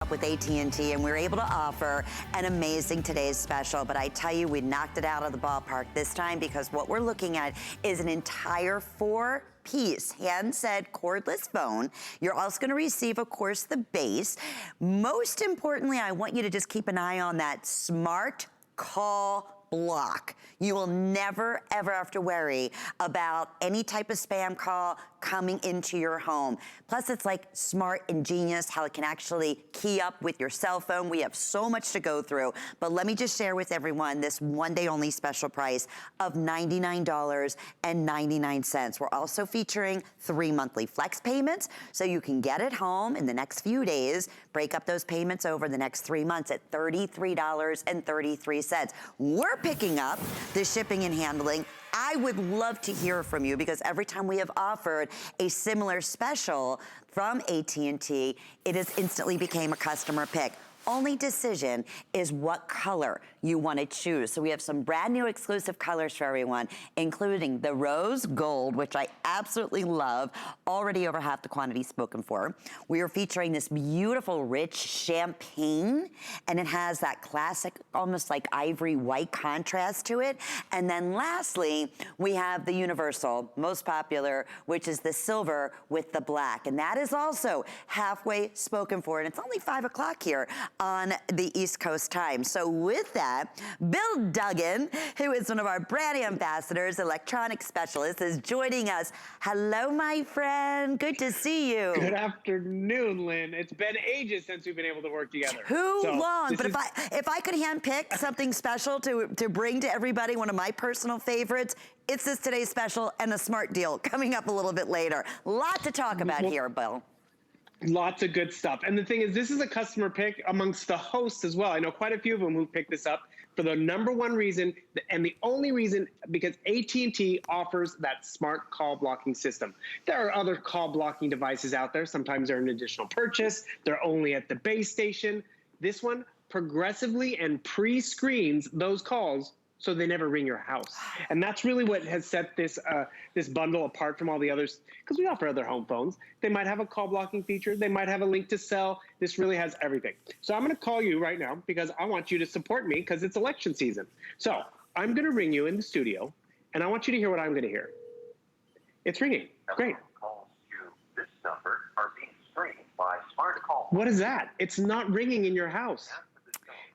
with AT&T, and we were able to offer an amazing today's special. But I tell you, we knocked it out of the ballpark this time, because what we're looking at is an entire 4-piece handset cordless phone. You're also going to receive, of course, the base. Most importantly, I want you to just keep an eye on that smart call block. You will never, ever have to worry about any type of spam call coming into your home. Plus, it's like smart and genius how it can actually key up with your cell phone. We have so much to go through, but let me just share with everyone this one-day only special price of $99.99. We're also featuring 3 monthly flex payments, so you can get it home in the next few days, break up those payments over the next 3 months at $33.33. We're picking up the shipping and handling. I would love to hear from you, because every time we have offered a similar special from AT&T, it has instantly became a customer pick. Only decision is what color you want to choose. So we have some brand new exclusive colors for everyone, including the rose gold, which I absolutely love, already over half the quantity spoken for. We are featuring this beautiful rich champagne, and it has that classic, almost like ivory white contrast to it. And then lastly, we have the universal, most popular, which is the silver with the black. And that is also halfway spoken for, and it's only 5 o'clock here on the East Coast time. So with that, Bill Duggan, who is one of our brand ambassadors, electronic specialist, is joining us. Hello, my friend. Good to see you. Good afternoon, Lynn. It's been ages since we've been able to work together. Too long. But if I could handpick something special to bring to everybody, one of my personal favorites, it's this today's special and a smart deal coming up a little bit later. Lot to talk about here, Bill. Lots of good stuff. And the thing is, this is a customer pick amongst the hosts as well. I know quite a few of them who picked this up for the number one reason, and the only reason, because AT&T offers that smart call blocking system. There are other call blocking devices out there. Sometimes they're an additional purchase. They're only at the base station. This one progressively and pre-screens those calls so they never ring your house. And that's really what has set this this bundle apart from all the others, because we offer other home phones. They might have a call blocking feature. They might have a link to sell. This really has everything. So I'm going to call you right now, because I want you to support me, because it's election season. So I'm going to ring you in the studio, and I want you to hear what I'm going to hear. It's ringing. Great. Calls to this number are being screened by smart call. What is that? It's not ringing in your house.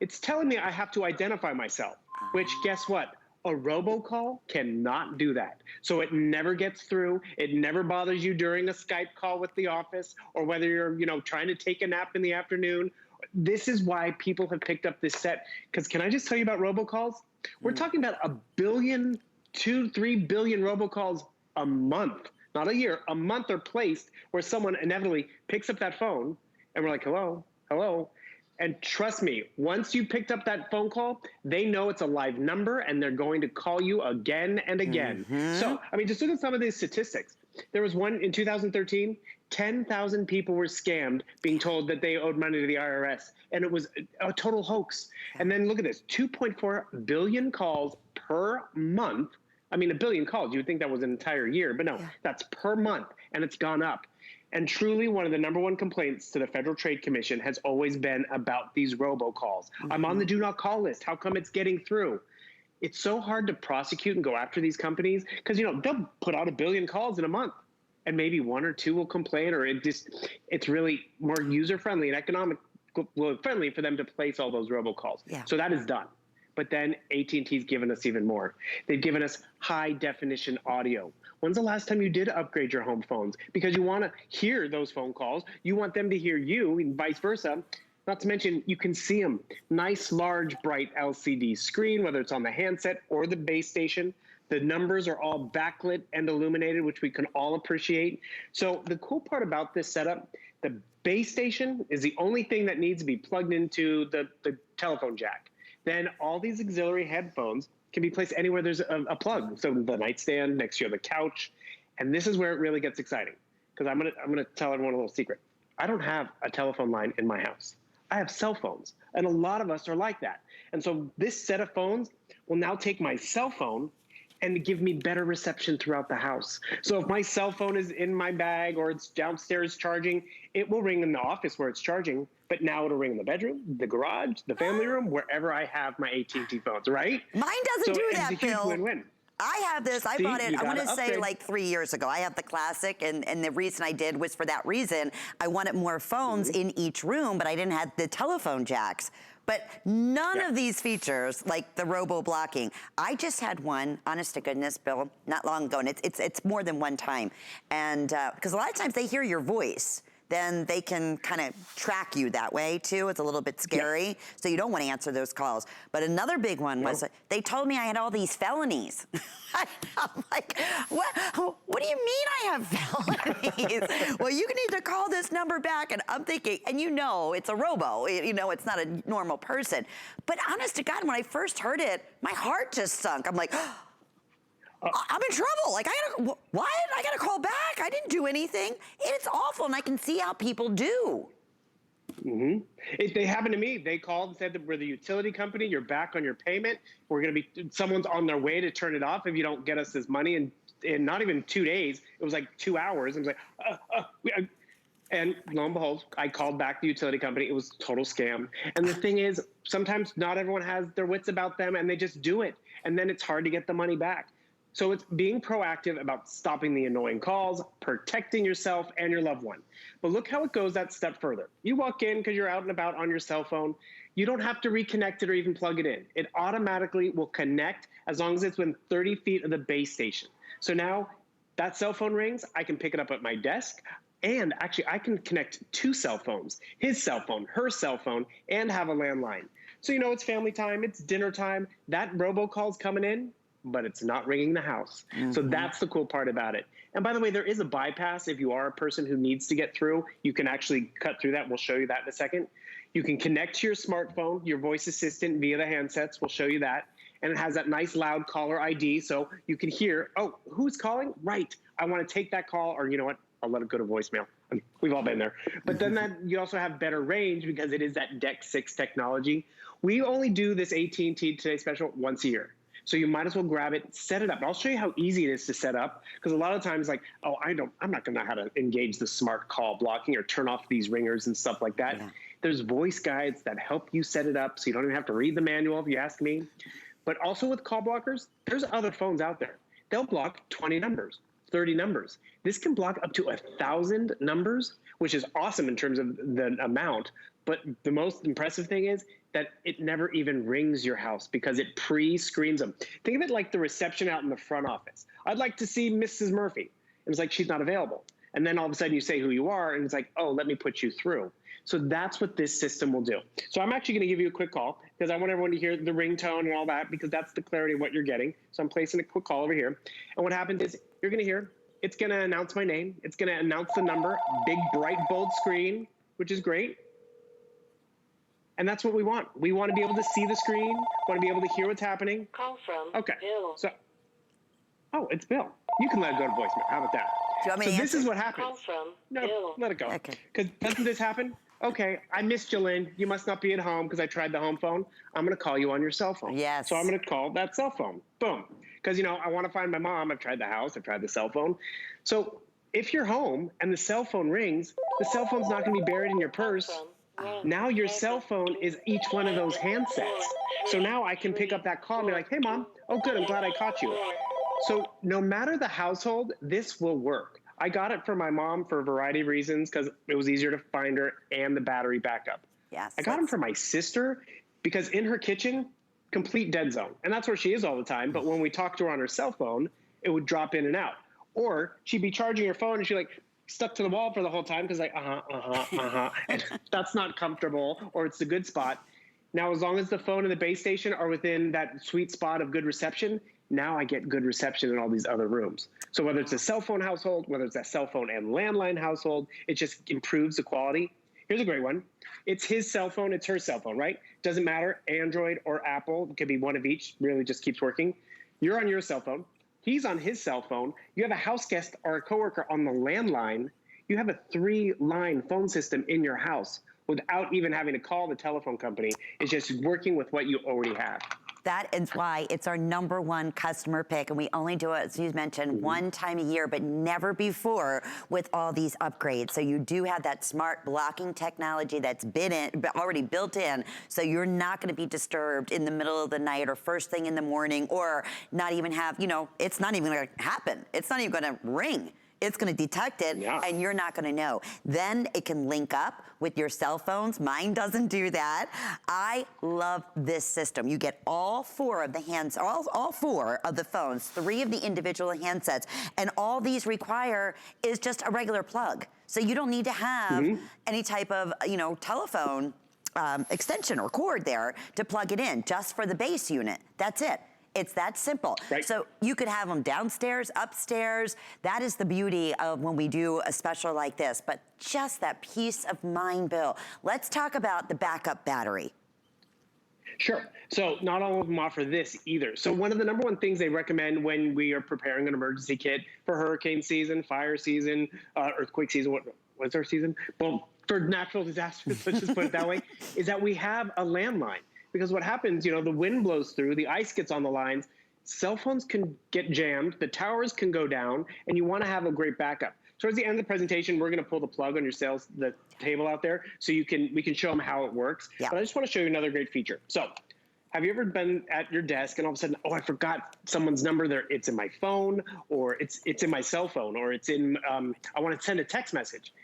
It's telling me I have to identify myself, which, guess what? A robocall cannot do that. So it never gets through. It never bothers you during a Skype call with the office, or whether you're, trying to take a nap in the afternoon. This is why people have picked up this set. Because can I just tell you about robocalls? We're talking about 1 billion, 3 billion robocalls a month, not a year. A month are placed where someone inevitably picks up that phone, and we're like, hello, hello. And trust me, once you picked up that phone call, they know it's a live number, and they're going to call you again and again. So, I mean, just look at some of these statistics. There was one in 2013, 10,000 people were scammed, being told that they owed money to the IRS, and it was a total hoax. And then look at this, 2.4 billion calls per month. I mean, 1 billion calls, you would think that was an entire year, but no, that's per month, and it's gone up. And truly, one of the number one complaints to the Federal Trade Commission has always been about these robocalls. I'm on the do not call list. How come it's getting through? It's so hard to prosecute and go after these companies, because they'll put out 1 billion calls in a month, and maybe 1 or 2 will complain, or it's really more user friendly and economic friendly for them to place all those robocalls. So that is done. But then AT&T's given us even more. They've given us high definition audio. When's the last time you did upgrade your home phones? Because you want to hear those phone calls. You want them to hear you, and vice versa. Not to mention, you can see them. Nice, large, bright LCD screen, whether it's on the handset or the base station. The numbers are all backlit and illuminated, which we can all appreciate. So the cool part about this setup, the base station is the only thing that needs to be plugged into the telephone jack. Then all these auxiliary headphones can be placed anywhere there's a plug. So the nightstand, next to the couch. And this is where it really gets exciting, because I'm gonna tell everyone a little secret. I don't have a telephone line in my house. I have cell phones, and a lot of us are like that. And so this set of phones will now take my cell phone and to give me better reception throughout the house. So if my cell phone is in my bag or it's downstairs charging, it will ring in the office where it's charging, but now it'll ring in the bedroom, the garage, the family room, wherever I have my AT&T phones, right? Mine doesn't do that, it's a huge Bill. win-win. I have this, I bought it, I want to say upgrade. like 3 years ago. I have the classic, and the reason I did was for that reason. I wanted more phones in each room, but I didn't have the telephone jacks. But none of these features, like the robo blocking, I just had one, honest to goodness, Bill, not long ago, and it's more than one time. And because a lot of times they hear your voice, then they can kind of track you that way too. It's a little bit scary, so you don't want to answer those calls. But another big one was they told me I had all these felonies. I'm like, what do you mean I have felonies? Well, you need to call this number back. And I'm thinking, and you know, it's a robo, you know, it's not a normal person. But honest to God, when I first heard it, my heart just sunk. I'm like, I'm in trouble. Like, what? I gotta call back. I didn't do anything. It's awful, and I can see how people do. If they happened to me, they called and said that we're the utility company. You're back on your payment. We're going to be, someone's on their way to turn it off if you don't get us this money. In not even 2 days, it was like 2 hours. I was like, and lo and behold, I called back the utility company. It was a total scam. And the thing is, sometimes not everyone has their wits about them, and they just do it. And then it's hard to get the money back. So it's being proactive about stopping the annoying calls, protecting yourself and your loved one. But look how it goes that step further. You walk in because you're out and about on your cell phone. You don't have to reconnect it or even plug it in. It automatically will connect as long as it's within 30 feet of the base station. So now that cell phone rings, I can pick it up at my desk. And actually, I can connect 2 cell phones, his cell phone, her cell phone, and have a landline. So you know it's family time, it's dinner time. That robocall's coming in, but it's not ringing the house. So that's the cool part about it. And by the way, there is a bypass if you are a person who needs to get through. You can actually cut through that. We'll show you that in a second. You can connect to your smartphone, your voice assistant via the handsets. We'll show you that. And it has that nice loud caller ID, so you can hear, oh, who's calling? Right, I want to take that call, or you know what? I'll let it go to voicemail. I mean, we've all been there. But then that you also have better range because it is that DEC 6 technology. We only do this AT&T Today Special once a year. So you might as well grab it, set it up. And I'll show you how easy it is to set up, because a lot of times, like, oh, I'm not gonna know how to engage the smart call blocking or turn off these ringers and stuff like that. There's voice guides that help you set it up, so you don't even have to read the manual if you ask me. But also with call blockers, there's other phones out there. They'll block 20 numbers, 30 numbers. This can block up to 1,000 numbers, which is awesome in terms of the amount. But the most impressive thing is that it never even rings your house because it pre-screens them. Think of it like the reception out in the front office. I'd like to see Mrs. Murphy. And it's like, she's not available. And then all of a sudden you say who you are, and it's like, oh, let me put you through. So that's what this system will do. So I'm actually gonna give you a quick call because I want everyone to hear the ringtone and all that, because that's the clarity of what you're getting. So I'm placing a quick call over here. And what happens is you're gonna hear, it's gonna announce my name. It's gonna announce the number, big, bright, bold screen, which is great. And that's what we want. We want to be able to see the screen, want to be able to hear what's happening. Call from Bill. So, oh, it's Bill. You can let it go to voicemail. How about that? Do you want me to this answer? is what happens. Call from No, Bill. let it go. Okay. Because doesn't this happen? Okay, I missed you, Lynn. You must not be at home because I tried the home phone. I'm going to call you on your cell phone. Yes. So I'm going to call that cell phone. Boom. Because, you know, I want to find my mom. I've tried the house. I've tried the cell phone. So if you're home and the cell phone rings, the cell phone's not going to be buried in your purse. Now your cell phone is each one of those handsets. So now I can pick up that call and be like, hey, Mom. Oh, good. I'm glad I caught you. So no matter the household, this will work. I got it for my mom for a variety of reasons because it was easier to find her and the battery backup. Yes. I got them for my sister because in her kitchen, complete dead zone. And that's where she is all the time. But when we talked to her on her cell phone, it would drop in and out. Or she'd be charging her phone and she'd like stuck to the wall for the whole time because like, and that's not comfortable, or it's a good spot. Now, as long as the phone and the base station are within that sweet spot of good reception, now I get good reception in all these other rooms. So whether it's a cell phone household, whether it's a cell phone and landline household, it just improves the quality. Here's a great one. It's his cell phone, it's her cell phone, right? Doesn't matter, Android or Apple, it could be one of each, really just keeps working. You're on your cell phone. He's on his cell phone. You have a house guest or a coworker on the landline. You have a 3-line phone system in your house without even having to call the telephone company. It's just working with what you already have. That is why it's our #1 customer pick, and we only do it, as you mentioned, one time a year, but never before with all these upgrades. So you do have that smart blocking technology that's already built in, so you're not going to be disturbed in the middle of the night or first thing in the morning, or not even have, it's not even going to happen. It's not even going to ring. It's going to detect it, and you're not going to know. Then it can link up with your cell phones. Mine doesn't do that. I love this system. You get all 4 of the all 4 of the phones, 3 of the individual handsets, and all these require is just a regular plug. So you don't need to have any type of, telephone extension or cord there to plug it in, just for the base unit. That's it. It's that simple. Right. So you could have them downstairs, upstairs. That is the beauty of when we do a special like this, but just that peace of mind, Bill. Let's talk about the backup battery. Sure. So not all of them offer this either. So one of the #1 things they recommend when we are preparing an emergency kit for hurricane season, fire season, earthquake season, what's our season? Well, for natural disasters, let's just put it that way, is that we have a landline. Because what happens, the wind blows through, the ice gets on the lines, cell phones can get jammed, the towers can go down, and you want to have a great backup. Towards the end of the presentation, we're going to pull the plug on the table out there, so we can show them how it works. Yeah. But I just want to show you another great feature. So, have you ever been at your desk and all of a sudden, I forgot someone's number there? It's in my phone, or it's in my cell phone, or it's in, I want to send a text message.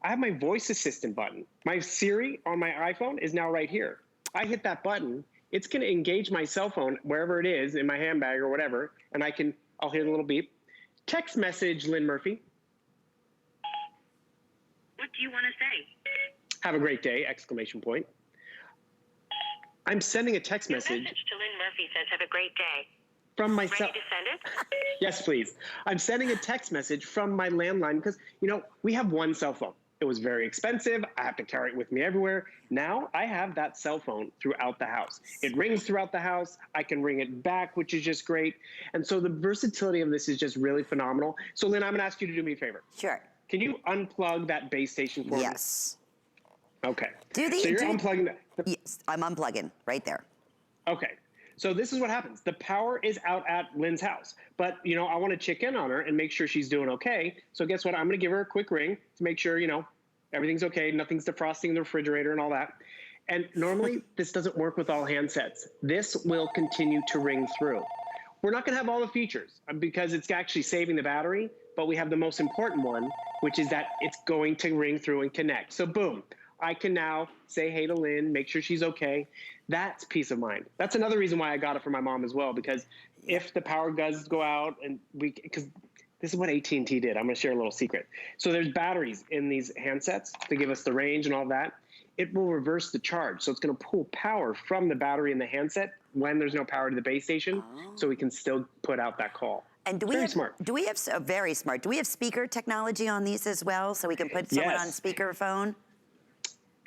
I have my voice assistant button. My Siri on my iPhone is now right here. I hit that button, it's going to engage my cell phone wherever it is, in my handbag or whatever, and I'll hear the little beep. Text message, Lynn Murphy. What do you want to say? Have a great day, ! I'm sending a text Your message. message to Lynn Murphy says, have a great day. From my Ready to send it? Yes, please. I'm sending a text message from my landline because, we have one cell phone. It was very expensive. I have to carry it with me everywhere. Now I have that cell phone throughout the house. It rings throughout the house. I can ring it back, which is just great. And so the versatility of this is just really phenomenal. So Lynn, I'm going to ask you to do me a favor. Sure. Can you unplug that base station for me? Yes. Okay. So you're unplugging that. Yes, I'm unplugging right there. Okay. So this is what happens. The power is out at Lynn's house, but I want to check in on her and make sure she's doing okay. So guess what? I'm going to give her a quick ring to make sure, everything's okay. Nothing's defrosting the refrigerator and all that. And normally this doesn't work with all handsets. This will continue to ring through. We're not going to have all the features because it's actually saving the battery, but we have the most important one, which is that it's going to ring through and connect. So boom, I can now say hey to Lynn, make sure she's okay. That's peace of mind. That's another reason why I got it for my mom as well, because if the power does go out because this is what AT&T did. I'm going to share a little secret. So there's batteries in these handsets to give us the range and all that. It will reverse the charge. So it's going to pull power from the battery in the handset when there's no power to the base station, so we can still put out that call. And very smart. Do we have speaker technology on these as well, so we can put someone on speakerphone?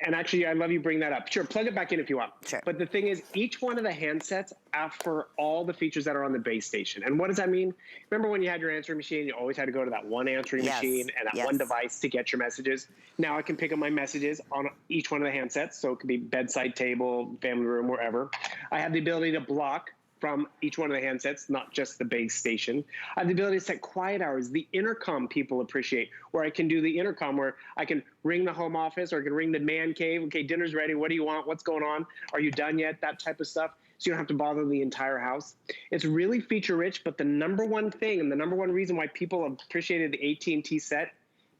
And actually, I love you bring that up. Sure, plug it back in if you want. Sure. But the thing is, each one of the handsets offer all the features that are on the base station. And what does that mean? Remember when you had your answering machine, you always had to go to that one answering machine and that one device to get your messages. Now I can pick up my messages on each one of the handsets. So it could be bedside table, family room, wherever. I have the ability to block from each one of the handsets, not just the base station. I have the ability to set quiet hours, the intercom people appreciate, where I can do the intercom where I can ring the home office or I can ring the man cave. Okay, dinner's ready. What do you want? What's going on? Are you done yet? That type of stuff. So you don't have to bother the entire house. It's really feature rich, but the #1 thing and the #1 reason why people appreciated the AT&T set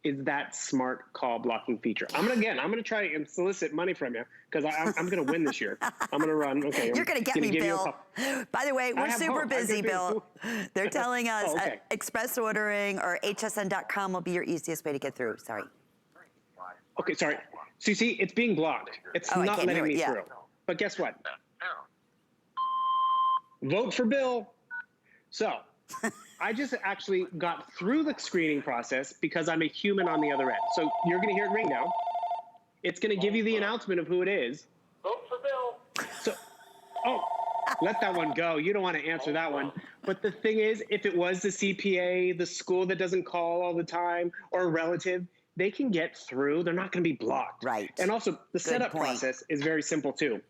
is that smart call blocking feature. I'm gonna try and solicit money from you because I'm gonna win this year. I'm gonna run. Okay, you're gonna get me, Bill. By the way, we're super busy, Bill. They're telling us express ordering or hsn.com will be your easiest way to get through. Sorry. Okay, sorry. So you see, it's being blocked. It's not letting me through. But guess what? Vote for Bill. So I just actually got through the screening process because I'm a human on the other end. So you're going to hear it ring now. It's going to give you the announcement of who it is. Vote for Bill. So, let that one go. You don't want to answer that one. But the thing is, if it was the CPA, the school that doesn't call all the time, or a relative, they can get through. They're not going to be blocked. Right. And also, the setup process is very simple, too.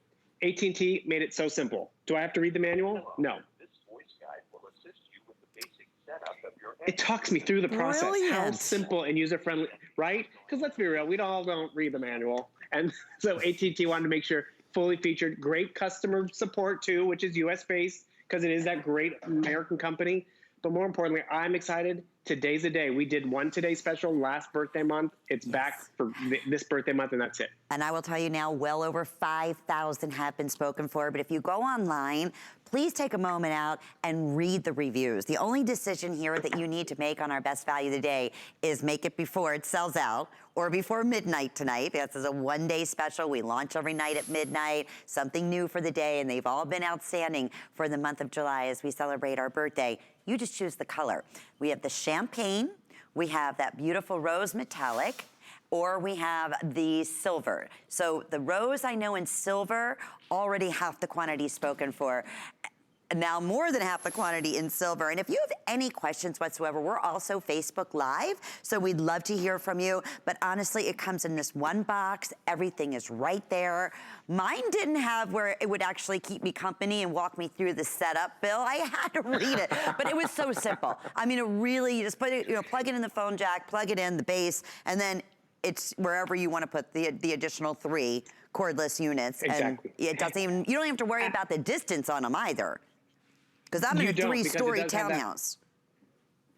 AT&T made it so simple. Do I have to read the manual? No. This voice guide will assist you with the basic setup of your It talks me through the process. How Brilliant. simple and user-friendly, right? Because let's be real, we all don't read the manual. And so AT&T wanted to make sure fully featured, great customer support too, which is US-based because it is that great American company. But more importantly, I'm excited. Today's the day. We did one today special last birthday month. It's back for this birthday month, and that's it. And I will tell you now, well over 5,000 have been spoken for. But if you go online, please take a moment out and read the reviews. The only decision here that you need to make on our best value of the day is make it before it sells out or before midnight tonight. This is a one-day special. We launch every night at midnight, something new for the day, and they've all been outstanding for the month of July as we celebrate our birthday. You just choose the color. We have the champagne, we have that beautiful rose metallic, or we have the silver. So the rose, I know, and silver, already half the quantity spoken for. Now more than half the quantity in silver. And if you have any questions whatsoever, we're also Facebook Live, so we'd love to hear from you. But honestly, it comes in this one box. Everything is right there. Mine didn't have where it would actually keep me company and walk me through the setup, Bill. I had to read it, but it was so simple. I mean, it really, you just put it, plug it in the phone jack, plug it in the base, and then it's wherever you want to put the additional 3 cordless units. Exactly. And it doesn't even, you don't have to worry about the distance on them either. Because I'm in a 3-story townhouse.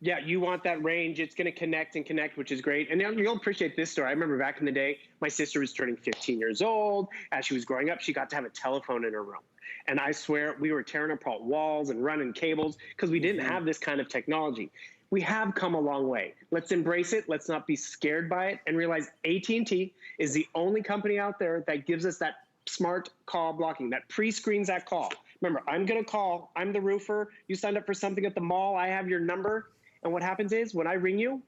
Yeah, you want that range. It's going to connect and connect, which is great. And you'll appreciate this story. I remember back in the day, my sister was turning 15 years old. As she was growing up, she got to have a telephone in her room. And I swear we were tearing apart walls and running cables because we didn't have this kind of technology. We have come a long way. Let's embrace it. Let's not be scared by it and realize AT&T is the only company out there that gives us that smart call blocking, that pre-screens that call. Remember, I'm going to call. I'm the roofer. You signed up for something at the mall. I have your number. And what happens is when I ring you,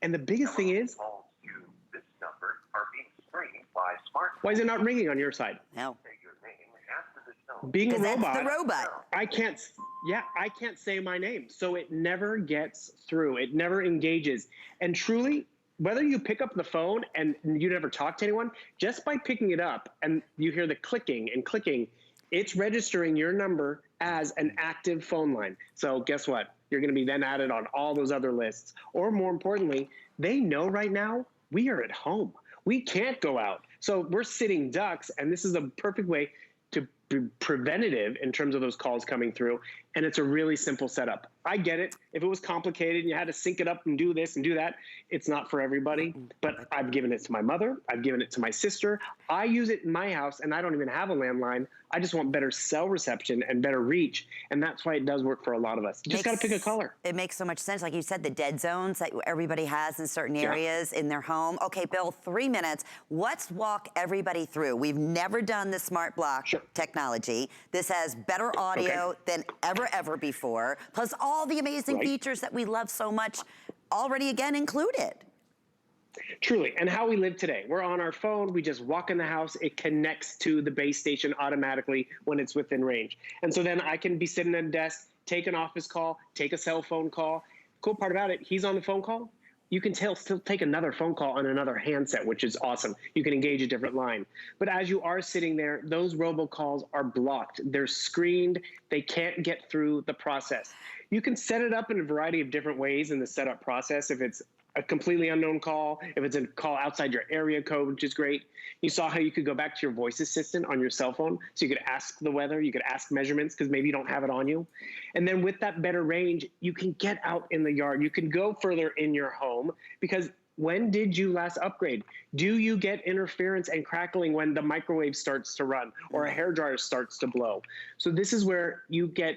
and the biggest thing is, calls to this number are being screened by smartphones. why is it not ringing on your side? No. Say your name after the tone. Being a Because robot, that's the robot. I can't say my name. So it never gets through. It never engages. And truly, whether you pick up the phone and you never talk to anyone, just by picking it up and you hear the clicking and clicking, it's registering your number as an active phone line. So guess what? You're going to be then added on all those other lists. Or more importantly, they know right now we are at home. We can't go out. So we're sitting ducks, and this is a perfect way to be preventative in terms of those calls coming through. And it's a really simple setup. I get it. If it was complicated and you had to sync it up and do this and do that, it's not for everybody. But I've given it to my mother. I've given it to my sister. I use it in my house, and I don't even have a landline. I just want better cell reception and better reach. And that's why it does work for a lot of us. You just got to pick a color. It makes so much sense. Like you said, the dead zones that everybody has in certain areas in their home. Okay, Bill, 3 minutes. Let's walk everybody through. We've never done the smart block technology. This has better audio than ever before, plus all the amazing features that we love so much already again included. Truly. And how we live today. We're on our phone. We just walk in the house. It connects to the base station automatically when it's within range. And so then I can be sitting at a desk, take an office call, take a cell phone call. Cool part about it, he's on the phone call. You can still take another phone call on another handset, which is awesome. You can engage a different line. But as you are sitting there, those robocalls are blocked. They're screened. They can't get through the process. You can set it up in a variety of different ways in the setup process. If it's a completely unknown call, if it's a call outside your area code, which is great. You saw how you could go back to your voice assistant on your cell phone. So you could ask the weather, you could ask measurements because maybe you don't have it on you. And then with that better range, you can get out in the yard. You can go further in your home because when did you last upgrade? Do you get interference and crackling when the microwave starts to run or a hairdryer starts to blow? So this is where you get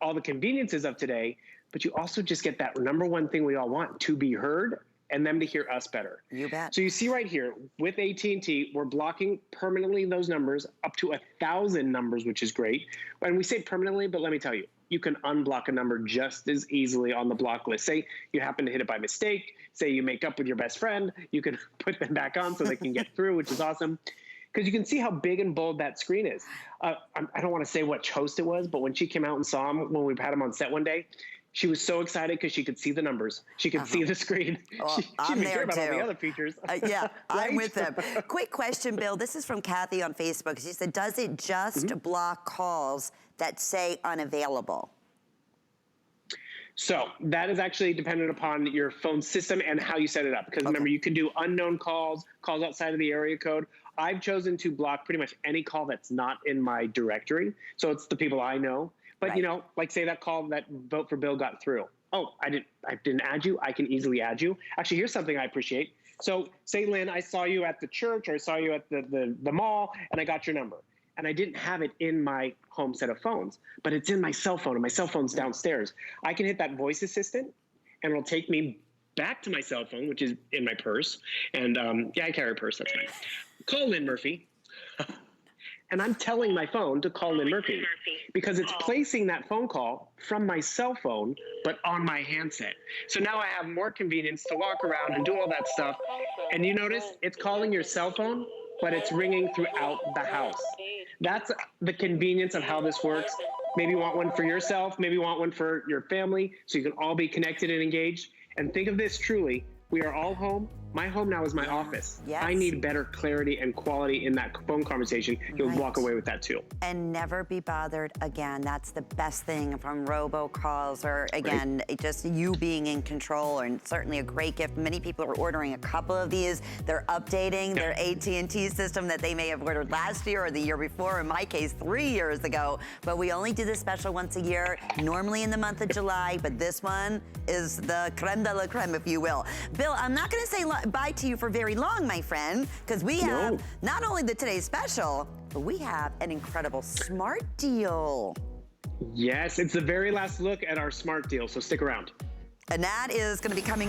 all the conveniences of today, but you also just get that number one thing we all want, to be heard and them to hear us better. You bet. So you see right here, with AT&T, we're blocking permanently those numbers up to 1,000 numbers, which is great. And we say permanently, but let me tell you, you can unblock a number just as easily on the block list. Say you happen to hit it by mistake, say you make up with your best friend, you can put them back on so they can get through, which is awesome. Because you can see how big and bold that screen is. I don't want to say which host it was, but when she came out and saw him, when we had him on set one day, She was so excited because she could see the numbers. She could see the screen. Well, she I'm didn't there care about all too. the other features. Yeah, I'm Right? with them. Quick question, Bill. This is from Kathy on Facebook. She said, does it just block calls that say unavailable? So that is actually dependent upon your phone system and how you set it up. Because remember, you can do unknown calls, calls outside of the area code. I've chosen to block pretty much any call that's not in my directory. So it's the people I know. But you know, like say that call that vote for Bill got through. Oh, I didn't add you. I can easily add you. Actually, here's something I appreciate. So say, Lynn, I saw you at the church or I saw you at the mall and I got your number. And I didn't have it in my home set of phones, but it's in my cell phone and my cell phone's downstairs. I can hit that voice assistant and it'll take me back to my cell phone, which is in my purse. And yeah, I carry a purse, that's fine. Call Lynn Murphy. And I'm telling my phone to call Lynn Murphy because it's placing that phone call from my cell phone, but on my handset. So now I have more convenience to walk around and do all that stuff. And you notice it's calling your cell phone, but it's ringing throughout the house. That's the convenience of how this works. Maybe you want one for yourself, maybe you want one for your family, so you can all be connected and engaged. And think of this truly, we are all home. My home now is my office. Yes. I need better clarity and quality in that phone conversation. You'll walk away with that too. And never be bothered again. That's the best thing from robocalls, or again, just you being in control, and certainly a great gift. Many people are ordering a couple of these. They're updating their AT&T system that they may have ordered last year or the year before, in my case, 3 years ago. But we only do this special once a year, normally in the month of July, but this one is the creme de la creme, if you will. Bill, I'm not gonna say bye to you for very long, my friend, because we have not only the today's special, but we have an incredible smart deal. Yes, it's the very last look at our smart deal, so stick around. And that is going to be coming up.